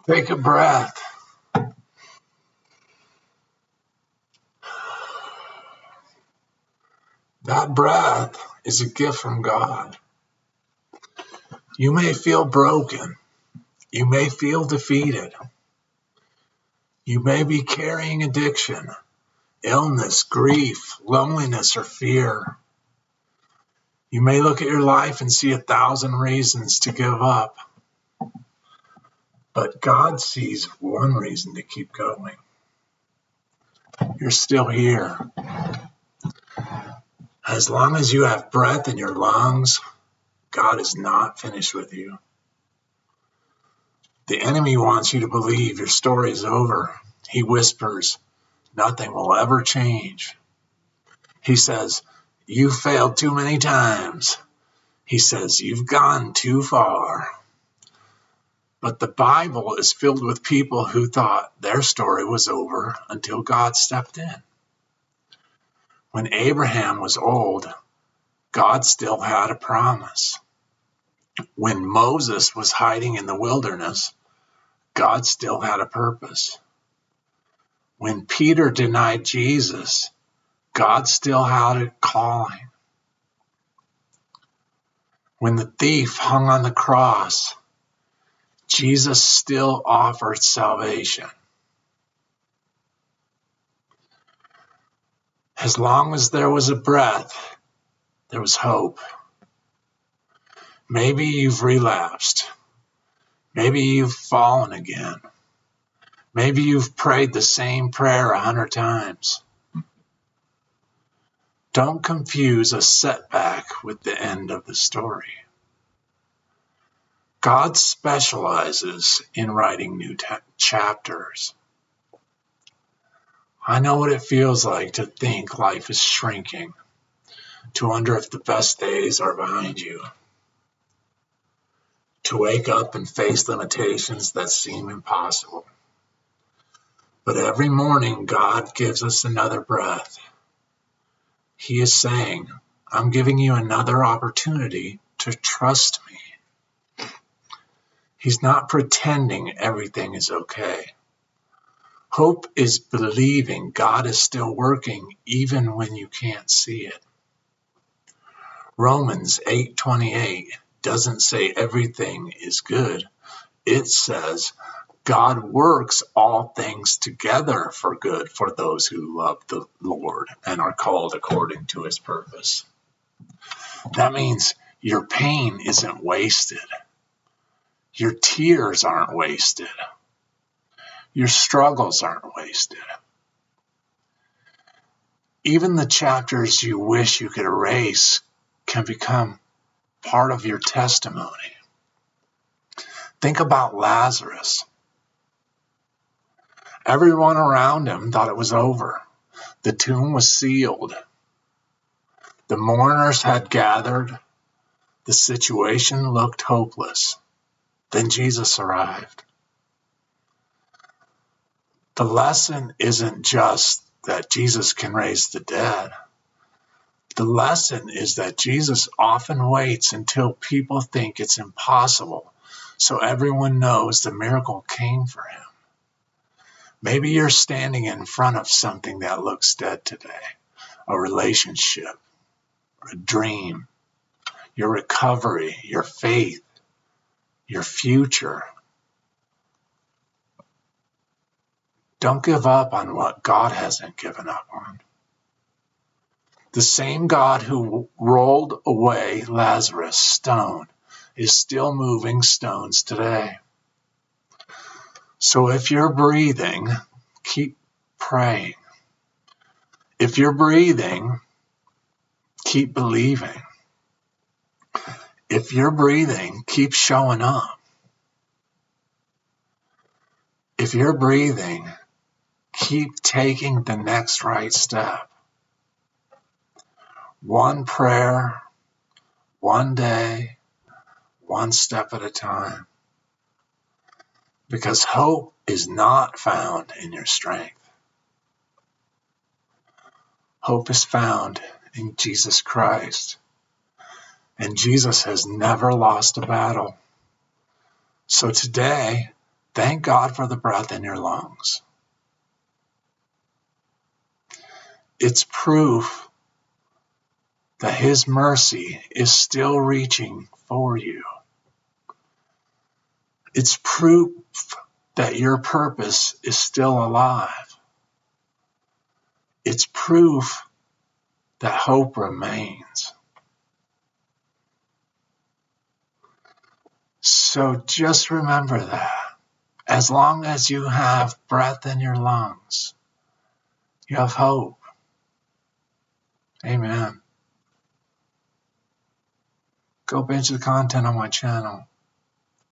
Take a breath. That breath is a gift from God. You may feel broken. You may feel defeated. You may be carrying addiction, illness, grief, loneliness, or fear. You may look at your life and see 1,000 reasons to give up. But God sees one reason to keep going. You're still here. As long as you have breath in your lungs, God is not finished with you. The enemy wants you to believe your story is over. He whispers, nothing will ever change. He says, you failed too many times. He says, you've gone too far. But the Bible is filled with people who thought their story was over until God stepped in. When Abraham was old, God still had a promise. When Moses was hiding in the wilderness, God still had a purpose. When Peter denied Jesus, God still had a calling. When the thief hung on the cross, Jesus still offered salvation. As long as there was a breath, there was hope. Maybe you've relapsed. Maybe you've fallen again. Maybe you've prayed the same prayer 100 times. Don't confuse a setback with the end of the story. God specializes in writing new chapters. I know what it feels like to think life is shrinking, to wonder if the best days are behind you, to wake up and face limitations that seem impossible. But every morning, God gives us another breath. He is saying, I'm giving you another opportunity to trust me. He's not pretending everything is okay. Hope is believing God is still working even when you can't see it. Romans 8:28 doesn't say everything is good. It says God works all things together for good for those who love the Lord and are called according to his purpose. That means your pain isn't wasted. Your tears aren't wasted. Your struggles aren't wasted. Even the chapters you wish you could erase can become part of your testimony. Think about Lazarus. Everyone around him thought it was over. The tomb was sealed. The mourners had gathered. The situation looked hopeless. Then Jesus arrived. The lesson isn't just that Jesus can raise the dead. The lesson is that Jesus often waits until people think it's impossible, so everyone knows the miracle came for him. Maybe you're standing in front of something that looks dead today, a relationship, a dream, your recovery, your faith, your future. Don't give up on what God hasn't given up on. The same God who rolled away Lazarus' stone is still moving stones today. So if you're breathing, keep praying. If you're breathing, keep believing. If you're breathing, keep showing up. If you're breathing, keep taking the next right step. One prayer, one day, one step at a time. Because hope is not found in your strength. Hope is found in Jesus Christ. And Jesus has never lost a battle. So today, Thank God for the breath in your lungs. It's proof that His mercy is still reaching for you. It's proof that your purpose is still alive. It's proof that hope remains. So just remember that. As long as you have breath in your lungs, you have hope. Amen. Go binge the content on my channel.